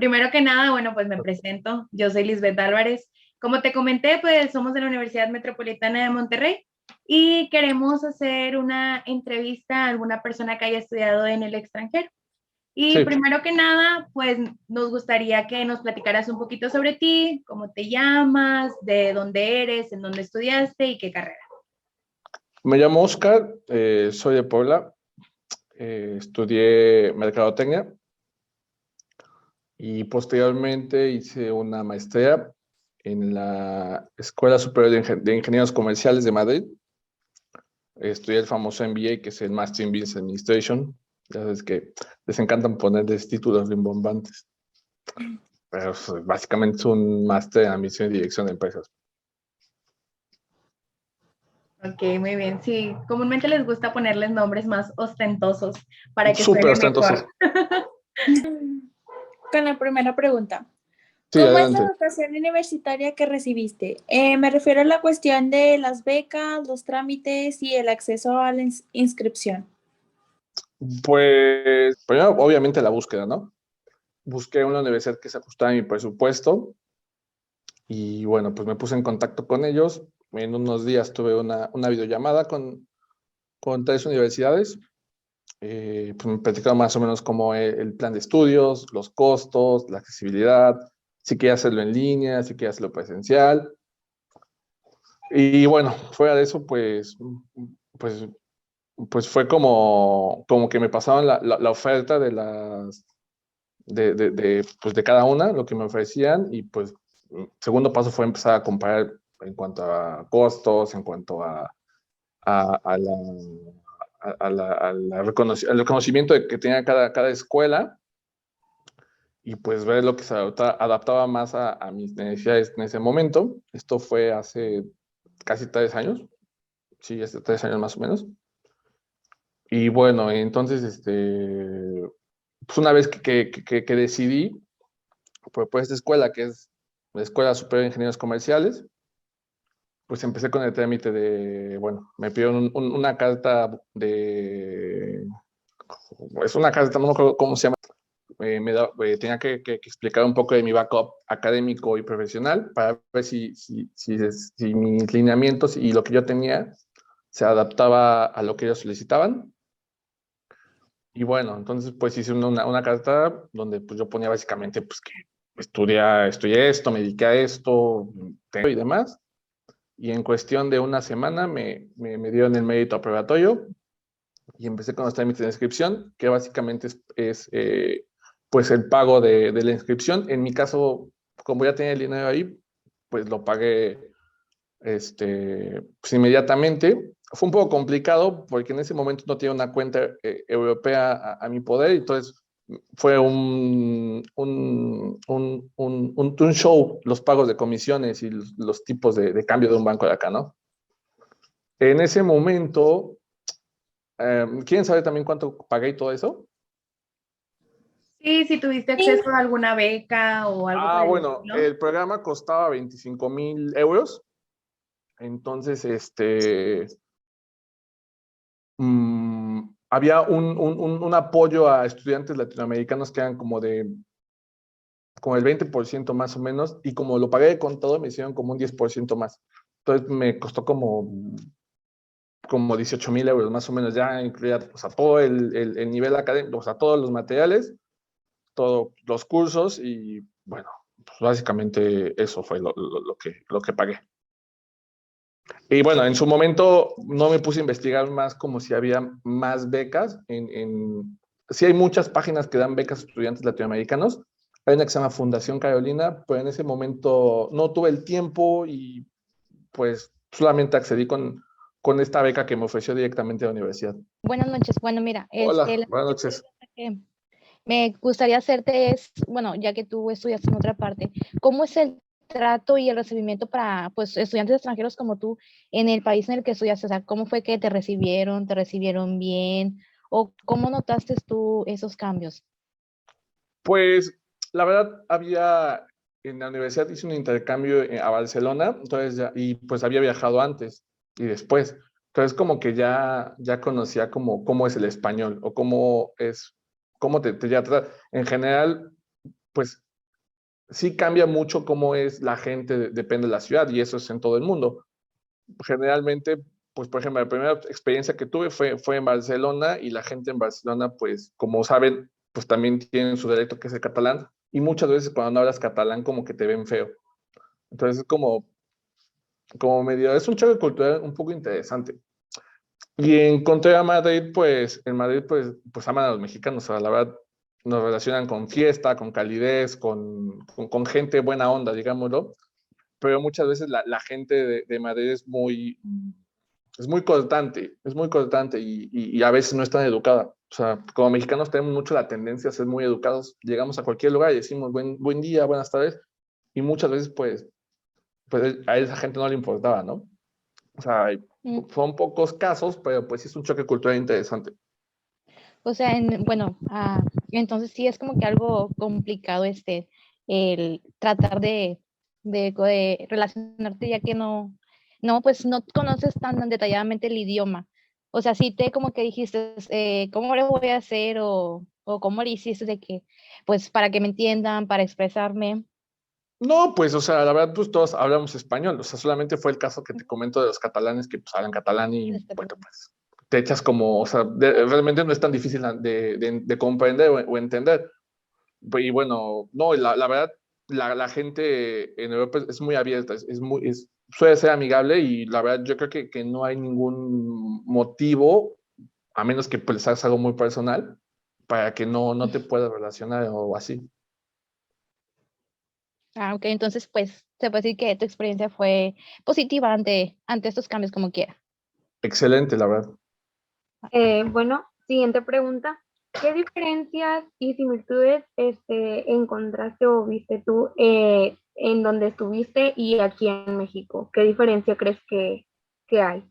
Primero que nada, bueno, pues me presento. Yo soy Lisbeth Álvarez. Como te comenté, pues somos de la Universidad Metropolitana de Monterrey y queremos hacer una entrevista a alguna persona que haya estudiado en el extranjero. Y Sí, primero que nada, pues nos gustaría que nos platicaras un poquito sobre ti, cómo te llamas, de dónde eres, en dónde estudiaste y qué carrera. me llamo Oscar, soy de Puebla, estudié mercadotecnia y posteriormente hice una maestría en la Escuela Superior de Ingenieros Comerciales de Madrid. Estudié el famoso MBA, que es el Master in Business Administration. Ya sabes que les encantan ponerles títulos rimbombantes, pero básicamente es un máster en Administración y Dirección de Empresas. Ok, muy bien. Sí, comúnmente les gusta ponerles nombres más ostentosos para que Súper suene ostentosos. mejor. Con la primera pregunta. Sí, ¿Cómo es la adelante. educación universitaria que recibiste? Me refiero a la cuestión de las becas, los trámites y el acceso a la inscripción. Pues, primero, obviamente la búsqueda, ¿no? Busqué una universidad que se ajustara a mi presupuesto y bueno, pues me puse en contacto con ellos. En unos días tuve una videollamada con tres universidades. Pues me platicaron más o menos cómo el plan de estudios, los costos, la accesibilidad, si quería hacerlo en línea, si quería hacerlo presencial. Y bueno, fuera de eso, pues, pues fue como que me pasaban la oferta de las pues de cada una, lo que me ofrecían, y pues segundo paso fue empezar a comparar en cuanto a costos, en cuanto a la, al reconocimiento de que tenía cada escuela, y pues ver lo que se adaptaba más a mis necesidades en ese momento. Esto fue hace casi 3 años, sí, hace 3 años más o menos. Y bueno, entonces, pues una vez que decidí, por esta escuela, que es la Escuela Superior de Ingenieros Comerciales, pues empecé con el trámite de, bueno, me pidieron una carta es una carta, no me acuerdo cómo se llama, tenía que explicar un poco de mi backup académico y profesional para ver si mis lineamientos y lo que yo tenía se adaptaba a lo que ellos solicitaban. Y bueno, entonces pues hice una carta donde pues yo ponía básicamente pues que estudié esto, me dediqué a esto y demás. Y en cuestión de una semana me dieron el mérito aprobatorio y empecé con los trámites de inscripción, que básicamente pues el pago de la inscripción. En mi caso, como ya tenía el dinero ahí, pues lo pagué pues inmediatamente. Fue un poco complicado porque en ese momento no tenía una cuenta europea a mi poder, entonces fue un show los pagos de comisiones y los tipos de cambio de un banco de acá, ¿no? En ese momento, ¿quieren saber también cuánto pagué y todo eso? Sí, si tuviste Sí. acceso a alguna beca o algo por Ah, el bueno, estilo. el programa costaba 25,000 euros. Entonces, había un apoyo a estudiantes latinoamericanos que eran como el 20% más o menos, y como lo pagué con todo, me hicieron como un 10% más. Entonces me costó como 18,000 euros más o menos, ya incluía, o sea, todo el nivel académico, o sea, todos los materiales, todos los cursos, y bueno, pues básicamente eso fue lo que pagué. Y bueno, en su momento no me puse a investigar más como si había más becas. Sí hay muchas páginas que dan becas a estudiantes latinoamericanos. Hay una que se llama Fundación Carolina, pero en ese momento no tuve el tiempo y pues solamente accedí con esta beca que me ofreció directamente la universidad. Buenas noches. Bueno, mira, Hola, la buenas siguiente noches. pregunta que me gustaría hacerte es, bueno, ya que tú estudias en otra parte, ¿cómo es el trato y el recibimiento para, pues, estudiantes extranjeros como tú en el país en el que estudiaste? O sea, ¿cómo fue que te recibieron? ¿Te recibieron bien? ¿O cómo notaste tú esos cambios? Pues la verdad en la universidad hice un intercambio a Barcelona, entonces y pues había viajado antes y después. Entonces como que ya conocía cómo es el español o cómo te trata. En general, pues sí cambia mucho cómo es la gente, depende de la ciudad, y eso es en todo el mundo. Generalmente, pues por ejemplo, la primera experiencia que tuve fue en Barcelona, y la gente en Barcelona, pues como saben, pues también tienen su dialecto que es el catalán, y muchas veces cuando no hablas catalán como que te ven feo. Entonces es como medio, es un choque cultural un poco interesante. Y encontré a Madrid, pues en Madrid pues aman a los mexicanos, o sea, la verdad nos relacionan con fiesta, con calidez, con gente buena onda, digámoslo, pero muchas veces la gente de Madrid es muy cortante y a veces no es tan educada. O sea, como mexicanos tenemos mucho la tendencia a ser muy educados. Llegamos a cualquier lugar y decimos buen día, buenas tardes, y muchas veces pues a esa gente no le importaba, ¿no? O sea, Mm. son pocos casos, pero pues sí es un choque cultural interesante. O sea, bueno, entonces sí es como que algo complicado el tratar de relacionarte ya que pues no conoces tan detalladamente el idioma. O sea, sí te como que dijiste, ¿cómo le voy a hacer? O cómo le hiciste de que, pues para que me entiendan, para expresarme. No, pues, o sea, la verdad, pues todos hablamos español. O sea, solamente fue el caso que te comento de los catalanes que pues hablan catalán y, bueno, pues te echas como, o sea, realmente no es tan difícil de comprender o entender. Y bueno, no, la verdad, la gente en Europa es muy abierta, suele ser amigable, y la verdad yo creo que no hay ningún motivo, a menos que pues hagas algo muy personal, para que no te puedas relacionar o así. Ok, entonces pues se puede decir que tu experiencia fue positiva ante estos cambios como quiera. Excelente, la verdad. Bueno, siguiente pregunta. ¿Qué diferencias y similitudes encontraste o viste tú en donde estuviste y aquí en México? ¿Qué diferencia crees que hay?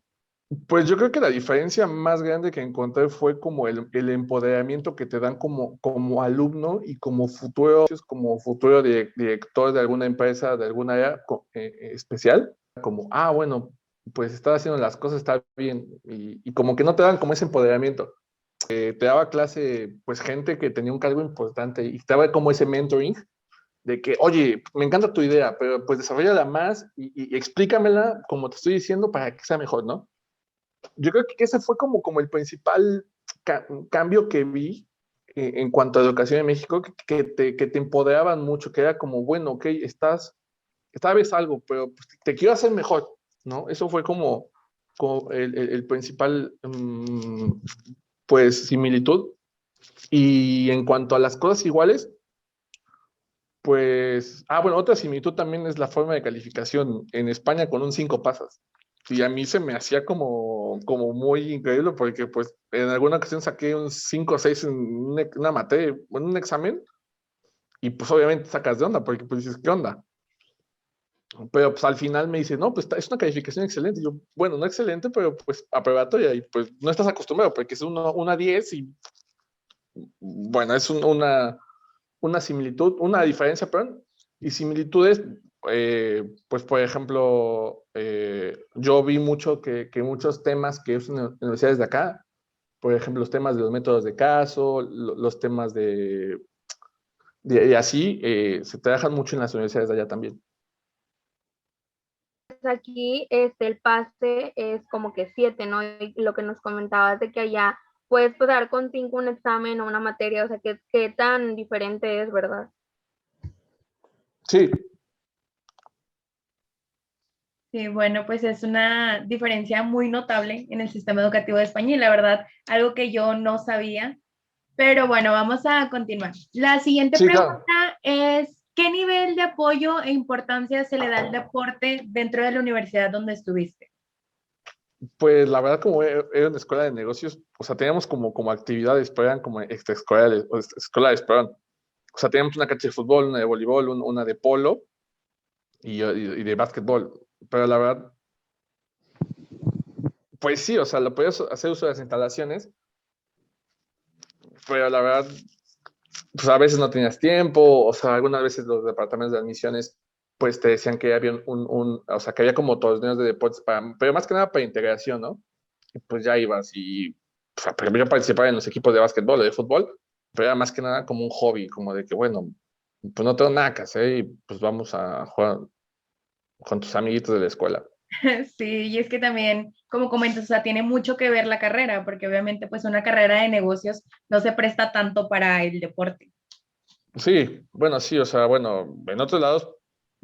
Pues yo creo que la diferencia más grande que encontré fue como el empoderamiento que te dan como alumno y como futuro director de alguna empresa, de alguna área especial, como, bueno, pues estás haciendo las cosas, está bien, y como que no te dan como ese empoderamiento. Te daba clase, pues gente que tenía un cargo importante, y te daba como ese mentoring de que, oye, me encanta tu idea, pero pues desarrollala más y explícamela como te estoy diciendo para que sea mejor, ¿no? Yo creo que ese fue como el principal cambio que vi en cuanto a educación en México, que te empoderaban mucho, que era como, bueno, ok, sabes algo, pero pues, te quiero hacer mejor, ¿no? Eso fue como el principal, pues, similitud. Y en cuanto a las cosas iguales, pues, bueno, otra similitud también es la forma de calificación. En España con un 5 pasas. Y a mí se me hacía como muy increíble, porque pues en alguna ocasión saqué un 5 o 6 en una materia, en un examen, y pues obviamente sacas de onda, porque pues dices, ¿qué onda? Pero pues al final me dice, no, pues es una calificación excelente. Y yo, bueno, no excelente, pero pues aprobatoria, y pues no estás acostumbrado, porque es una 10 y bueno, es una similitud, una diferencia, perdón, y similitudes, pues por ejemplo, yo vi mucho que muchos temas que usan en universidades de acá, por ejemplo, los temas de los métodos de caso, los temas de así, se trabajan mucho en las universidades de allá también. Pues aquí el pase es como que 7, ¿no? Y lo que nos comentabas de que allá puedes pasar con 5 un examen o una materia, o sea, ¿qué tan diferente es, verdad? Sí, Sí, bueno, pues es una diferencia muy notable en el sistema educativo de España y la verdad, algo que yo no sabía. Pero bueno, vamos a continuar. La siguiente sí, claro. pregunta es, ¿qué nivel de apoyo e importancia se le da al deporte dentro de la universidad donde estuviste? Pues la verdad, como era una escuela de negocios, o sea, teníamos como actividades, pero eran como extraescolares, o escolares, perdón. O sea, teníamos una cancha de fútbol, una de voleibol, una de polo y de básquetbol. Pero la verdad, pues sí, o sea, lo podías hacer uso de las instalaciones, pero la verdad, pues a veces no tenías tiempo. O sea, algunas veces los departamentos de admisiones, pues te decían que había o sea, que había como torneos de deportes, pero más que nada para integración, ¿no? Y pues ya ibas y, o sea, por ejemplo, yo participaba en los equipos de básquetbol o de fútbol, pero era más que nada como un hobby, como de que, bueno, pues no tengo nada que hacer y pues vamos a jugar con tus amiguitos de la escuela. Sí, y es que también, como comentas, o sea, tiene mucho que ver la carrera, porque obviamente pues una carrera de negocios no se presta tanto para el deporte. Sí, bueno, sí, o sea, bueno, en otros lados,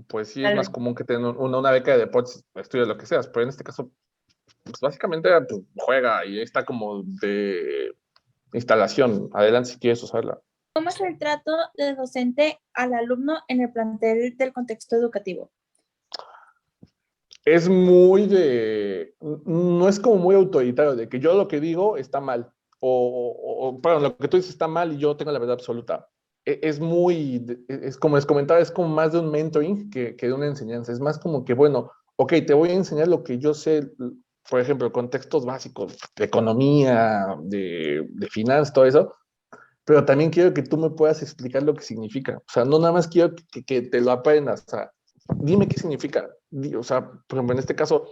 pues sí es Tal más vez. común que tengan una beca de deportes, estudies lo que seas, pero en este caso, pues básicamente pues, juega y está como de instalación. Adelante si quieres usarla. ¿Cómo es el trato del docente al alumno en el plantel del contexto educativo? Es muy no es como muy autoritario, de que yo lo que digo está mal, perdón, lo que tú dices está mal y yo tengo la verdad absoluta. Es muy, es como les comentaba, es como más de un mentoring que de una enseñanza. Es más como que, bueno, ok, te voy a enseñar lo que yo sé, por ejemplo, contextos básicos de economía, de finanzas, todo eso, pero también quiero que tú me puedas explicar lo que significa. O sea, no nada más quiero que te lo aprendas, o sea, dime qué significa. O sea, por ejemplo, en este caso,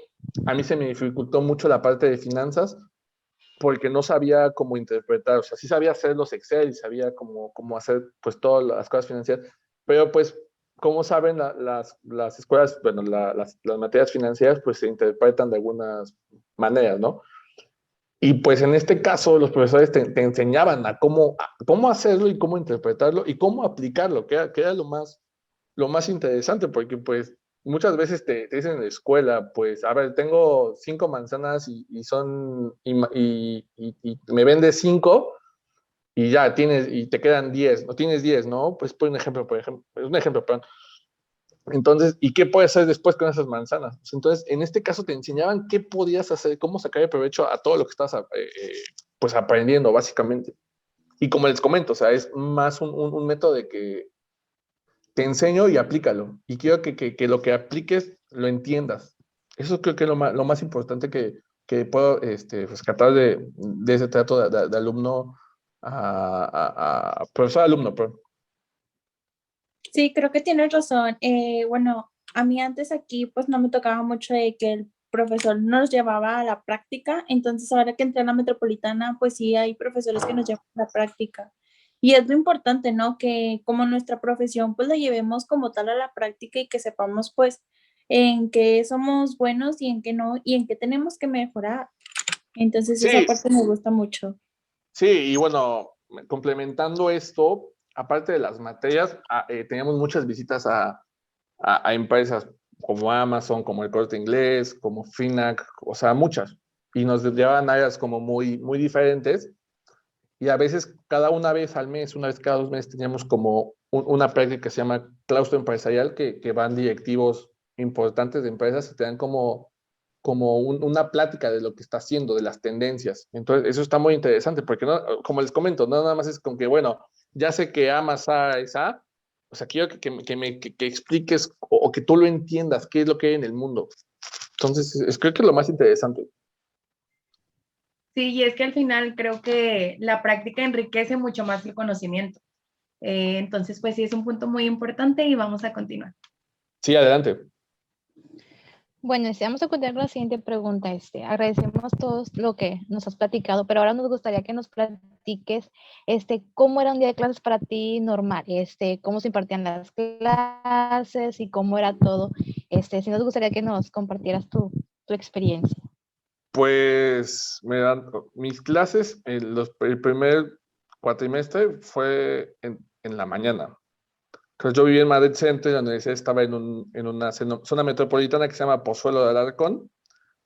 a mí se me dificultó mucho la parte de finanzas porque no sabía cómo interpretar, o sea, sí sabía hacer los Excel y sabía cómo hacer pues todas las cosas financieras, pero pues, como saben, las escuelas, bueno, las materias financieras pues se interpretan de algunas maneras, ¿no? Y pues en este caso los profesores te enseñaban a cómo hacerlo y cómo interpretarlo y cómo aplicarlo, que era lo más interesante, porque pues muchas veces te dicen en la escuela, pues a ver, tengo 5 manzanas y me vendes 5 y ya tienes, y te quedan 10, no tienes 10, ¿no? Pues un ejemplo, perdón. Entonces, ¿y qué puedes hacer después con esas manzanas? Pues, entonces, en este caso te enseñaban qué podías hacer, cómo sacar el provecho a todo lo que estás pues aprendiendo, básicamente. Y como les comento, o sea, es más un método de que te enseño y aplícalo. Y quiero que lo que apliques lo entiendas. Eso creo que es lo más importante que puedo rescatar de ese trato de alumno a profesor-alumno. Sí, creo que tienes razón. Bueno, a mí antes aquí pues no me tocaba mucho de que el profesor nos llevaba a la práctica, entonces ahora que entré a la metropolitana pues sí hay profesores que nos llevan a la práctica. Y es lo importante, ¿no? Que como nuestra profesión pues la llevemos como tal a la práctica y que sepamos pues en qué somos buenos y en qué no, y en qué tenemos que mejorar. Entonces esa Sí, parte me gusta mucho. sí, y bueno, complementando esto, aparte de las materias, teníamos muchas visitas a empresas como Amazon, como el Corte Inglés, como Finac, o sea, muchas. Y nos llevaban áreas como muy, muy diferentes. Y a veces, cada una vez al mes, una vez cada 2 meses, teníamos como una práctica que se llama claustro empresarial, que van directivos importantes de empresas y te dan como una plática de lo que está haciendo, de las tendencias. Entonces, eso está muy interesante, porque no, como les comento, no nada más es con que, bueno, ya sé que amas a esa, o sea, quiero que expliques o que tú lo entiendas, qué es lo que hay en el mundo. Entonces, creo que es lo más interesante. Sí, y es que al final creo que la práctica enriquece mucho más el conocimiento. Entonces, pues sí, es un punto muy importante y vamos a continuar. Sí, adelante. Bueno, vamos a continuar con la siguiente pregunta. Agradecemos todos lo que nos has platicado, pero ahora nos gustaría que nos platiques, cómo era un día de clases para ti normal, cómo se impartían las clases y cómo era todo. Si nos gustaría que nos compartieras tu experiencia. Pues, mis clases, el primer cuatrimestre fue en la mañana. Entonces yo vivía en Madrid Centro y la universidad estaba en una zona metropolitana que se llama Pozuelo de Alarcón,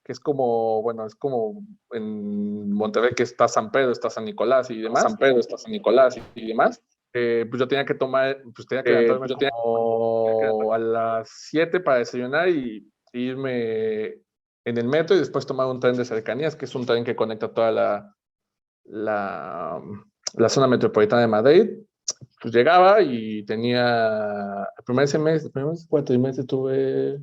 que es como, bueno, es como en Monterrey que está San Pedro, está San Nicolás y demás. San Pedro, está San Nicolás y demás. Pues yo tenía que pues tenía que levantarme como a las 7 para desayunar y irme en el metro y después tomar un tren de cercanías, que es un tren que conecta toda la, la zona metropolitana de Madrid. Pues llegaba y tenía el primer cuatrimestre tuve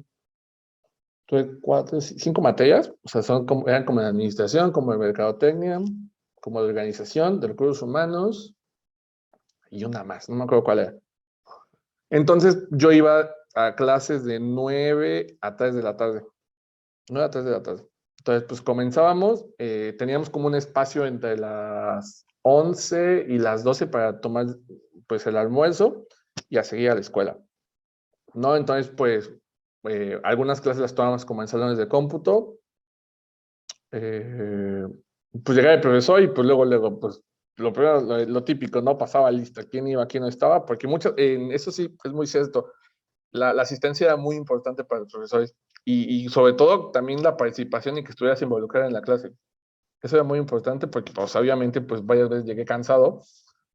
5 materias, o sea, eran como de administración, como de mercadotecnia, como de organización, de recursos humanos y una más, no me acuerdo cuál era. Entonces yo iba a clases de 9 a 3 de la tarde. 9 a 3 de la tarde. Entonces, pues comenzábamos, teníamos como un espacio entre las 11 y las 12 para tomar pues el almuerzo y a seguir a la escuela, ¿no? Entonces, pues, algunas clases las tomamos como en salones de cómputo, pues llegaba el profesor y pues luego, pues, lo primero, lo típico, ¿no? Pasaba lista, quién iba, quién no estaba, porque eso sí es muy cierto, la asistencia era muy importante para los profesores y sobre todo también la participación y que estuvieras involucrada en la clase. Eso era muy importante porque, pues, obviamente, pues, varias veces llegué cansado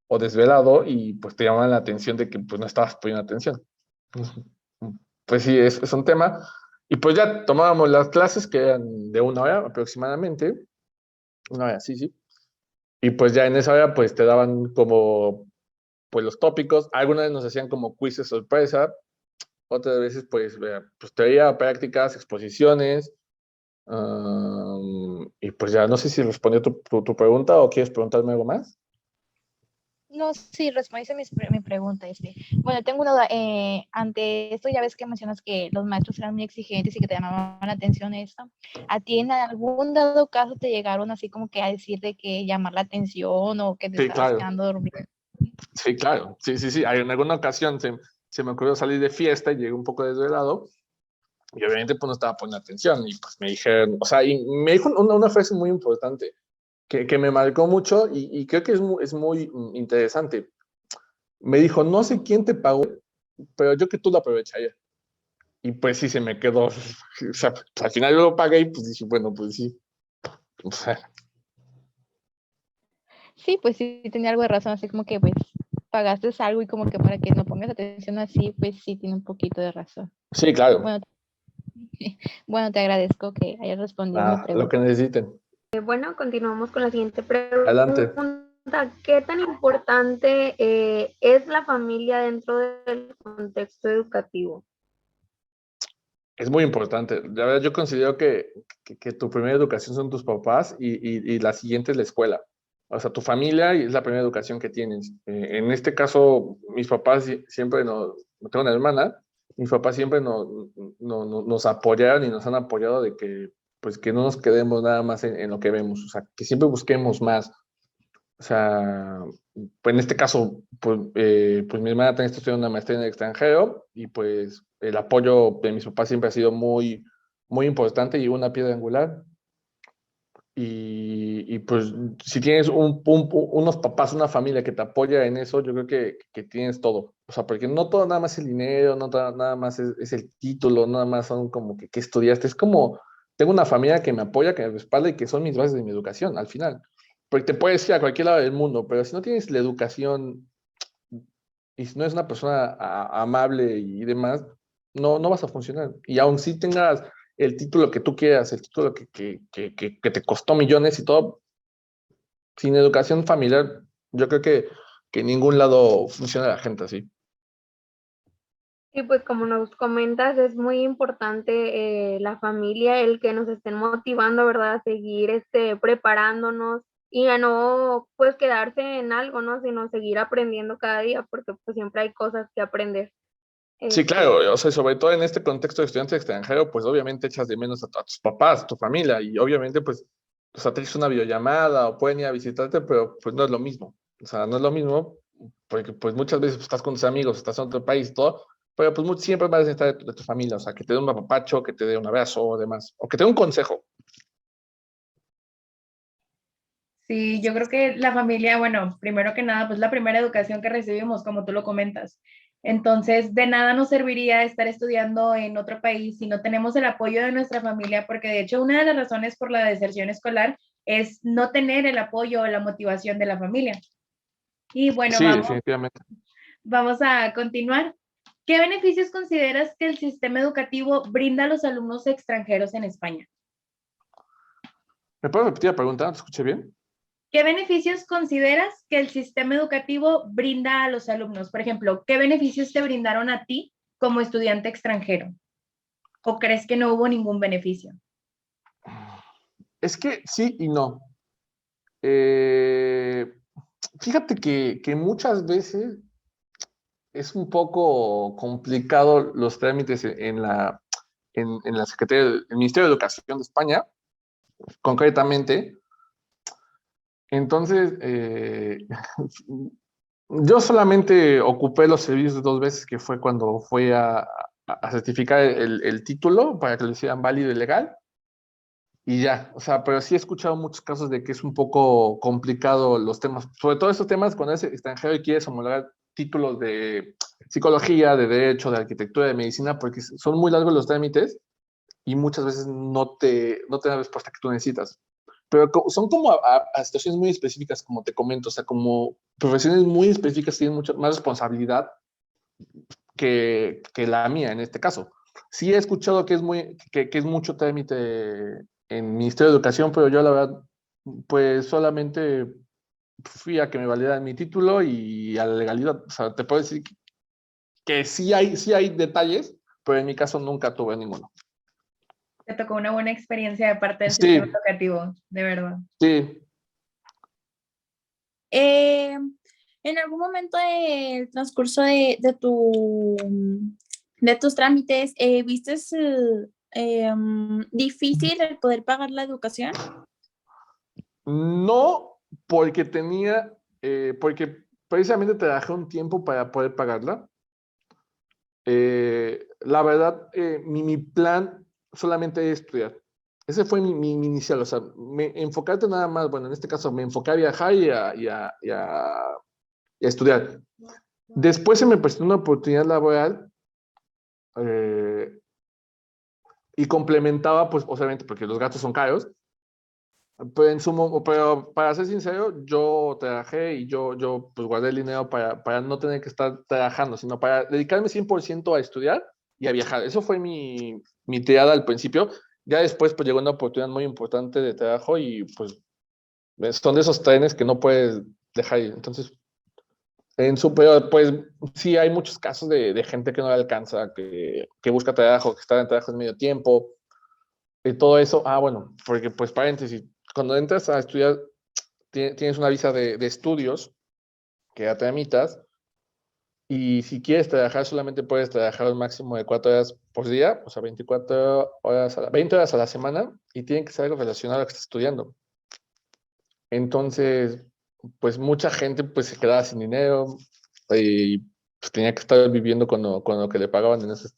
o desvelado y, pues, te llamaban la atención de que, pues, no estabas poniendo atención. Pues sí, es un tema. Y, pues, ya tomábamos las clases que eran de 1 hora aproximadamente. 1 hora, sí, sí. Y, pues, ya en esa hora, pues, te daban como, pues, los tópicos. Algunas veces nos hacían como quizzes sorpresa. Otras veces, pues, teoría, prácticas, exposiciones. Y pues ya no sé si respondió tu pregunta o quieres preguntarme algo más. No, sí, respondiste mi pregunta. Bueno, tengo una duda. Ante esto, ya ves que mencionas que los maestros eran muy exigentes y que te llamaban la atención esto. ¿A ti en algún dado caso te llegaron así como que a decir de que llamar la atención o que te Sí, estabas claro. quedando dormido? Sí, claro. Sí. En alguna ocasión se me ocurrió salir de fiesta y llegué un poco desvelado y obviamente pues no estaba poniendo atención y pues me dijeron, o sea, y me dijo una frase muy importante que me marcó mucho y creo que es muy interesante. Me dijo, no sé quién te pagó, pero yo que tú lo aprovecharía. Y pues sí, se me quedó. O sea, pues, al final yo lo pagué y pues dije, bueno, pues sí. O sea, Sí, pues sí, tenía algo de razón, así como que pues pagaste algo y como que para que no pongas atención así, pues sí tiene un poquito de razón. sí, claro. Bueno, bueno, te agradezco que hayas respondido mi Nada, lo que pregunta. necesiten. Bueno, continuamos con la siguiente Adelante. pregunta. ¿Qué tan importante es la familia dentro del contexto educativo? Es muy importante. La verdad, yo considero que tu primera educación son tus papás y la siguiente es la escuela. O sea, tu familia es la primera educación que tienes. En este caso, mis papás siempre tengo una hermana, mis papás siempre nos apoyaron y nos han apoyado de que, pues, que no nos quedemos nada más en lo que vemos. O sea, que siempre busquemos más. O sea, pues en este caso, pues mi hermana también está estudiando una maestría en el extranjero y pues el apoyo de mis papás siempre ha sido muy, muy importante y una piedra angular. Y pues si tienes unos papás, una familia que te apoya en eso, yo creo que tienes todo. O sea, porque no todo nada más es el dinero, no todo nada más es el título, nada más son como que estudiaste. Es como, tengo una familia que me apoya, que me respalda y que son mis bases de mi educación al final. Porque te puedes ir a cualquier lado del mundo, pero si no tienes la educación y si no es una persona amable y demás, no vas a funcionar. Y aun si tengas el título que tú quieras, el título que te costó millones y todo, sin educación familiar, yo creo que en ningún lado funciona la gente así. Y pues como nos comentas, es muy importante la familia, el que nos estén motivando, ¿verdad? A seguir preparándonos y a no pues quedarse en algo, ¿no? Sino seguir aprendiendo cada día, porque pues siempre hay cosas que aprender. Sí, Este, claro, o sea, sobre todo en este contexto de estudiante extranjero, pues obviamente echas de menos a tus papás, a tu familia, y obviamente pues, o sea, te haces una videollamada o pueden ir a visitarte, pero pues no es lo mismo. O sea, no es lo mismo, porque pues muchas veces pues, estás con tus amigos, estás en otro país y todo, pero pues siempre vas a necesitar de tu familia, o sea, que te dé un apapacho, que te dé un abrazo o demás, o que te dé un consejo. Sí, yo creo que la familia, bueno, primero que nada, pues la primera educación que recibimos, como tú lo comentas. Entonces, de nada nos serviría estar estudiando en otro país si no tenemos el apoyo de nuestra familia, porque de hecho una de las razones por la deserción escolar es no tener el apoyo o la motivación de la familia. Y bueno, Sí, definitivamente. vamos a continuar. ¿Qué beneficios consideras que el sistema educativo brinda a los alumnos extranjeros en España? ¿Me puedes repetir la pregunta? ¿Te escuché bien? ¿Qué beneficios consideras que el sistema educativo brinda a los alumnos? Por ejemplo, ¿qué beneficios te brindaron a ti como estudiante extranjero? ¿O crees que no hubo ningún beneficio? Es que sí y no. Eh, Fíjate que muchas veces es un poco complicado los trámites en la Secretaría del Ministerio de Educación de España, concretamente. Entonces, Yo solamente ocupé los servicios 2 veces, que fue cuando fui a certificar el título para que lo hicieran válido y legal, y ya. O sea, pero sí he escuchado muchos casos de que es un poco complicado los temas, sobre todo estos temas cuando eres extranjero y quieres homologar títulos de psicología, de derecho, de arquitectura, de medicina, porque son muy largos los trámites y muchas veces no te da la respuesta que tú necesitas. Pero son como a situaciones muy específicas, como te comento, o sea, como profesiones muy específicas tienen mucha más responsabilidad que la mía en este caso. Sí he escuchado que es mucho trámite en Ministerio de Educación, pero yo la verdad, pues solamente fui a que me validaran mi título y a la legalidad. O sea, te puedo decir que sí hay detalles, pero en mi caso nunca tuve ninguno. Te tocó una buena experiencia de parte del Sí, sistema educativo, de verdad. sí. En algún momento del transcurso de tus trámites, ¿viste difícil el poder pagar la educación? No, porque porque precisamente trabajé un tiempo para poder pagarla. La verdad, mi plan solamente es estudiar. Ese fue mi inicial, o sea, enfocarte nada más, bueno, en este caso me enfoqué a viajar y a estudiar. Después se me presentó una oportunidad laboral eh, y complementaba, pues, obviamente, porque los gastos son caros, pero para ser sincero, yo trabajé y yo pues guardé el dinero para no tener que estar trabajando, sino para dedicarme 100% a estudiar y a viajar. Eso fue mi tirada al principio. Ya después pues llegó una oportunidad muy importante de trabajo y pues son de esos trenes que no puedes dejar ir. Entonces, pero pues sí hay muchos casos de gente que no le alcanza, que busca trabajo, que está en trabajo en medio tiempo y todo eso. Ah, bueno, porque pues paréntesis, cuando entras a estudiar tienes una visa de estudios que ya tramitas y si quieres trabajar solamente puedes trabajar un máximo de 4 horas por día, o sea, 24 horas, 20 horas a la semana y tiene que ser algo relacionado a lo que estás estudiando. Entonces, pues mucha gente pues se quedaba sin dinero y pues, tenía que estar viviendo con lo que le pagaban en esos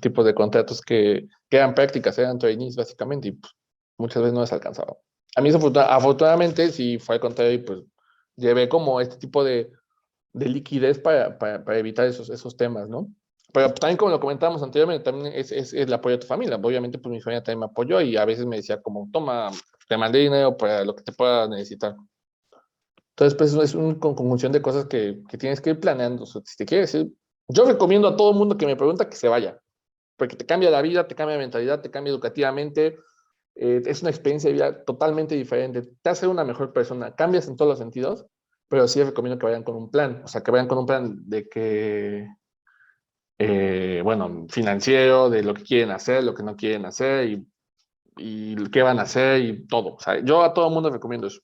tipos de contratos que eran prácticas, eran trainees básicamente y pues, muchas veces no les alcanzaba. A mí afortunadamente sí fue al contrario y pues llevé como este tipo de liquidez para evitar esos temas, ¿no? Pero también como lo comentábamos anteriormente, también es el apoyo de tu familia. Obviamente pues mi familia también me apoyó y a veces me decía como, toma, te mandé dinero para lo que te pueda necesitar. Entonces pues es una conjunción de cosas que tienes que ir planeando. O sea, si te quieres ir, yo recomiendo a todo el mundo que me pregunta que se vaya, porque te cambia la vida, te cambia la mentalidad, te cambia educativamente, es una experiencia de vida totalmente diferente, te hace una mejor persona, cambias en todos los sentidos, pero sí recomiendo que vayan con un plan, o sea, que vayan con un plan de que, bueno, financiero, de lo que quieren hacer, lo que no quieren hacer y qué van a hacer y todo. O sea, yo a todo el mundo recomiendo eso.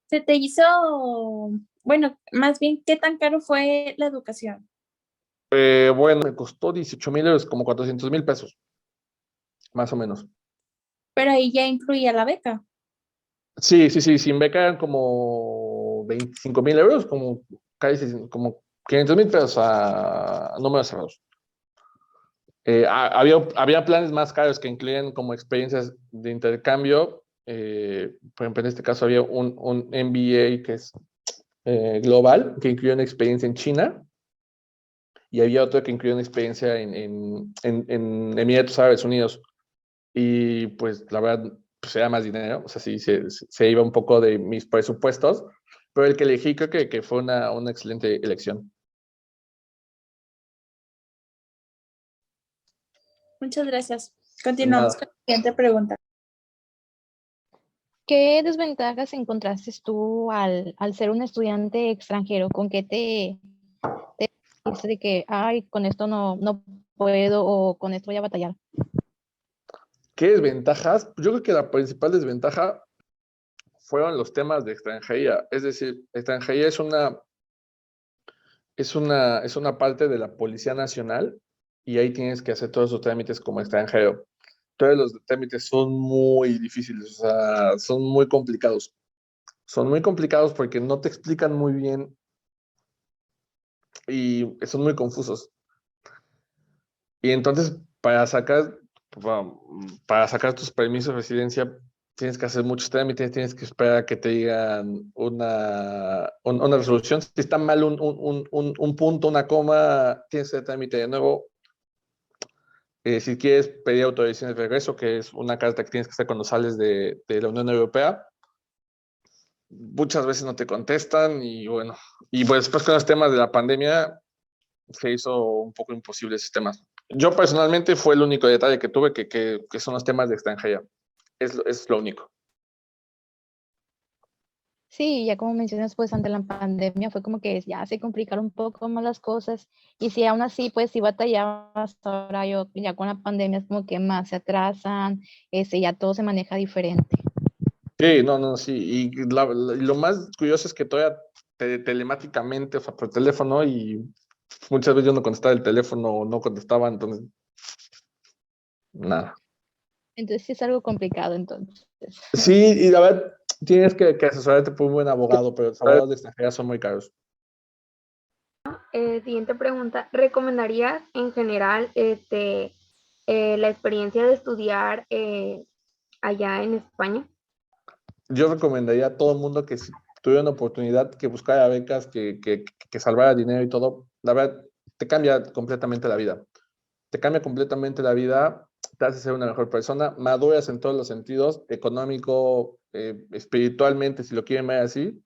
¿Se te hizo, bueno, más bien, qué tan caro fue la educación? Bueno, me costó 18,000 euros, como 400,000 pesos, más o menos. Pero ahí ya incluía la beca. Sí, sin beca eran como 25,000 euros, como casi como 500,000 pesos a números cerrados. Había planes más caros que incluían como experiencias de intercambio. Por ejemplo, en este caso había un MBA que es global, que incluía una experiencia en China, y había otro que incluía una experiencia en Emiratos Árabes Unidos. Y pues la verdad, pues era más dinero, o sea, sí, se iba un poco de mis presupuestos, pero el que elegí creo que fue una excelente elección. Muchas gracias. Continuamos Nada. con la siguiente pregunta. ¿Qué desventajas encontraste tú al ser un estudiante extranjero? ¿Con qué te dijiste de que, ay, con esto no puedo o con esto voy a batallar? ¿Qué desventajas? Yo creo que la principal desventaja fueron los temas de extranjería. Es decir, extranjería es una parte de la Policía Nacional y ahí tienes que hacer todos los trámites como extranjero. Todos los trámites son muy difíciles, o sea, son muy complicados. son muy complicados porque no te explican muy bien y son muy confusos. Y entonces, para sacar tus permisos de residencia, tienes que hacer muchos trámites, tienes que esperar a que te digan una resolución. Si está mal un punto, una coma, tienes que hacer trámite de nuevo. Si quieres pedir autorización de regreso, que es una carta que tienes que hacer cuando sales de la Unión Europea, muchas veces no te contestan y bueno, y pues después con los temas de la pandemia se hizo un poco imposible el sistema. Yo personalmente fue el único detalle que tuve que son los temas de extranjería. Es lo único. Sí, ya como mencionas, pues ante la pandemia fue como que ya se complicaron un poco más las cosas y si aún así, pues sí batallabas, ahora yo ya con la pandemia es como que más se atrasan, ya todo se maneja diferente. Sí, no, sí. Y lo más curioso es que todavía telemáticamente, o sea, por teléfono y muchas veces yo no contestaba el teléfono o no contestaba, entonces, nada. Entonces sí es algo complicado entonces. Sí, y la verdad, tienes que asesorarte por un buen abogado, pero los abogados de extranjería son muy caros. Siguiente pregunta, ¿recomendarías en general la experiencia de estudiar allá en España? Yo recomendaría a todo el mundo que si tuviera una oportunidad, que buscara becas, que salvara dinero y todo. La verdad, te cambia completamente la vida. Te cambia completamente la vida, te hace ser una mejor persona, maduras en todos los sentidos, económico, espiritualmente, si lo quieren ver así.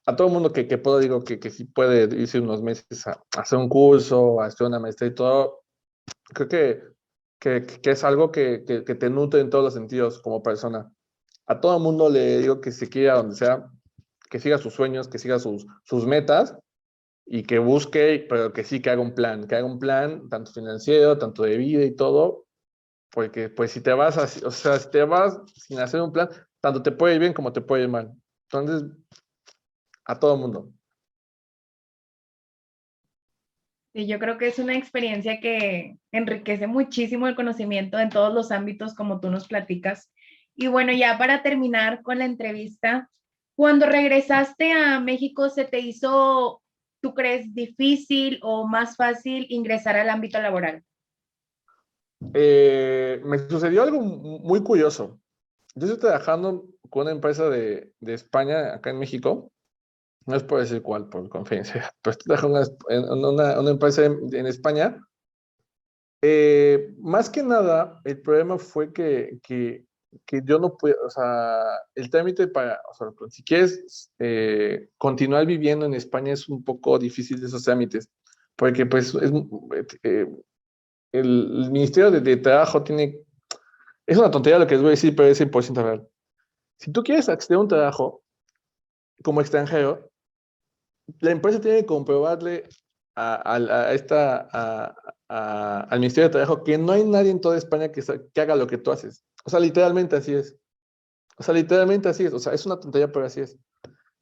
A todo el mundo que puedo, digo que sí puede irse unos meses a hacer un curso, a hacer una maestría y todo, creo que es algo que te nutre en todos los sentidos como persona. A todo el mundo le digo que se quiera donde sea, que siga sus sueños, que siga sus metas y que busque, pero que sí que haga un plan tanto financiero, tanto de vida y todo, porque pues si te vas así, o sea, si te vas sin hacer un plan, tanto te puede ir bien como te puede ir mal. Entonces, a todo el mundo. Y yo creo que es una experiencia que enriquece muchísimo el conocimiento en todos los ámbitos como tú nos platicas. Y bueno, ya para terminar con la entrevista, cuando regresaste a México, ¿se te hizo, tú crees, difícil o más fácil ingresar al ámbito laboral? Me sucedió algo muy curioso. Yo estoy trabajando con una empresa de España, acá en México. No es por decir cuál, por confidencia, pero estoy trabajando en una empresa en España. Más que nada, el problema fue que yo no puedo, o sea, el trámite para, o sea, si quieres continuar viviendo en España es un poco difícil de esos trámites, porque pues eh, el Ministerio de Trabajo tiene, es una tontería lo que les voy a decir, pero es 100% real. Si tú quieres acceder a un trabajo como extranjero, la empresa tiene que comprobarle al Ministerio de Trabajo que no hay nadie en toda España que haga lo que tú haces. O sea, literalmente así es. O sea, literalmente así es. O sea, es una tontería, pero así es.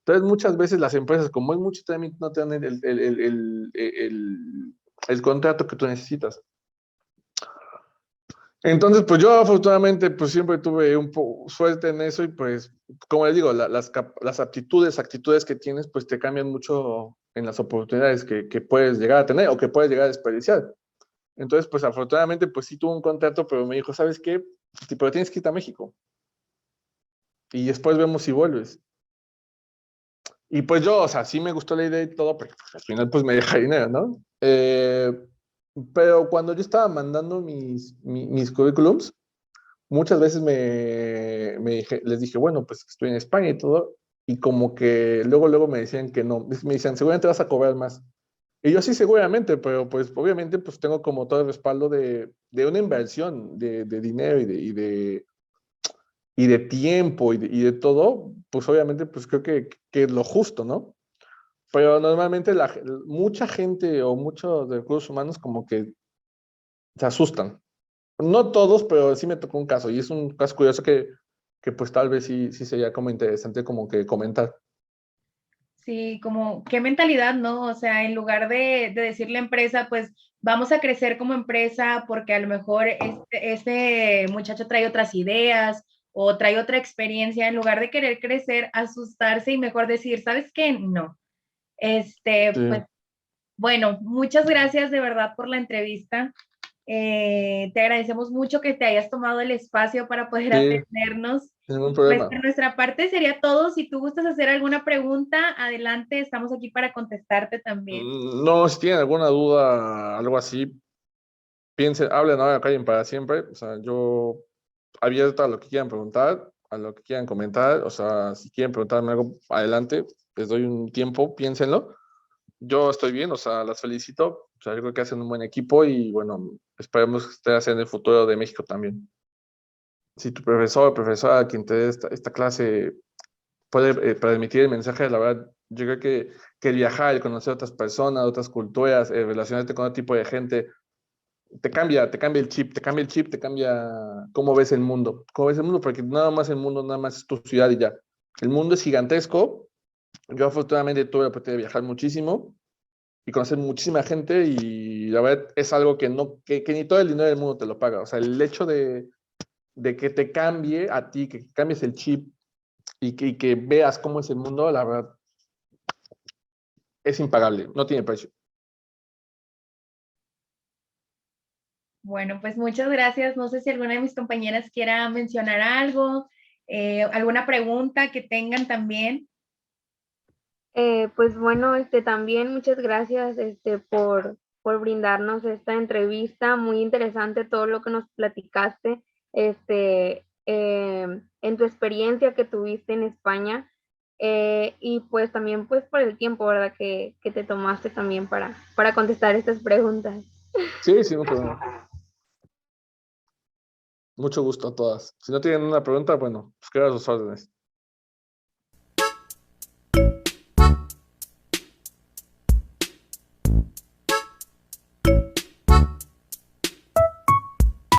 Entonces, muchas veces las empresas, como hay mucho trámite, no te dan el contrato que tú necesitas. Entonces, pues yo afortunadamente, pues siempre tuve un poco suerte en eso y pues, como les digo, las actitudes que tienes, pues te cambian mucho en las oportunidades que puedes llegar a tener o que puedes llegar a desperdiciar. Entonces, pues afortunadamente, pues sí tuve un contrato, pero me dijo, ¿sabes qué? Pero tienes que irte a México y después vemos si vuelves. Y pues yo, o sea, sí me gustó la idea y todo, pero pues, al final pues me deja dinero, ¿no? Pero cuando yo estaba mandando mis currículums, muchas veces les dije, bueno, pues estoy en España y todo, y como que luego me decían que no, me decían, seguramente vas a cobrar más. Y yo sí, seguramente, pero pues obviamente pues tengo como todo el respaldo de una inversión de dinero y de tiempo y de todo, pues obviamente pues creo que es lo justo, ¿no? Pero normalmente mucha gente o muchos de recursos humanos como que se asustan. No todos, pero sí me tocó un caso y es un caso curioso que pues tal vez sí sería como interesante como que comentar. Sí, como qué mentalidad, ¿no? O sea, en lugar de decirle a la empresa, pues vamos a crecer como empresa porque a lo mejor este muchacho trae otras ideas o trae otra experiencia, en lugar de querer crecer, asustarse y mejor decir, ¿sabes qué? No. Pues bueno, muchas gracias de verdad por la entrevista. Te agradecemos mucho que te hayas tomado el espacio para poder atendernos. Ningún Pues problema. por nuestra parte sería todo. Si tú gustas hacer alguna pregunta, adelante, estamos aquí para contestarte también. No, si tienen alguna duda, algo así, piensen, hablen ahora, callen para siempre. O sea, yo abierto a lo que quieran preguntar, a lo que quieran comentar. O sea, si quieren preguntarme algo, adelante, les doy un tiempo, piénsenlo. Yo estoy bien, o sea, las felicito. O sea, yo creo que hacen un buen equipo y bueno, esperemos que esté en el futuro de México también. Si tu profesor o profesora, quien te dé esta clase, puede transmitir el mensaje, la verdad, yo creo que el viajar, el conocer a otras personas, otras culturas, relacionarte con otro tipo de gente, te cambia el chip, te cambia cómo ves el mundo, porque nada más el mundo, nada más es tu ciudad y ya. El mundo es gigantesco. Yo afortunadamente tuve la oportunidad de viajar muchísimo y conocer muchísima gente y la verdad es algo que, no, que ni todo el dinero del mundo te lo paga. O sea, el hecho de que te cambie a ti, que cambies el chip y que veas cómo es el mundo, la verdad, es impagable, no tiene precio. Bueno, pues muchas gracias. No sé si alguna de mis compañeras quiera mencionar algo, alguna pregunta que tengan también. Pues bueno, también muchas gracias por brindarnos esta entrevista. Muy interesante todo lo que nos platicaste en tu experiencia que tuviste en España. Y pues también pues por el tiempo, ¿verdad? Que te tomaste también para contestar estas preguntas. Sí, sí, no problema. Mucho gusto a todas. Si no tienen una pregunta, bueno, pues quedo a sus órdenes.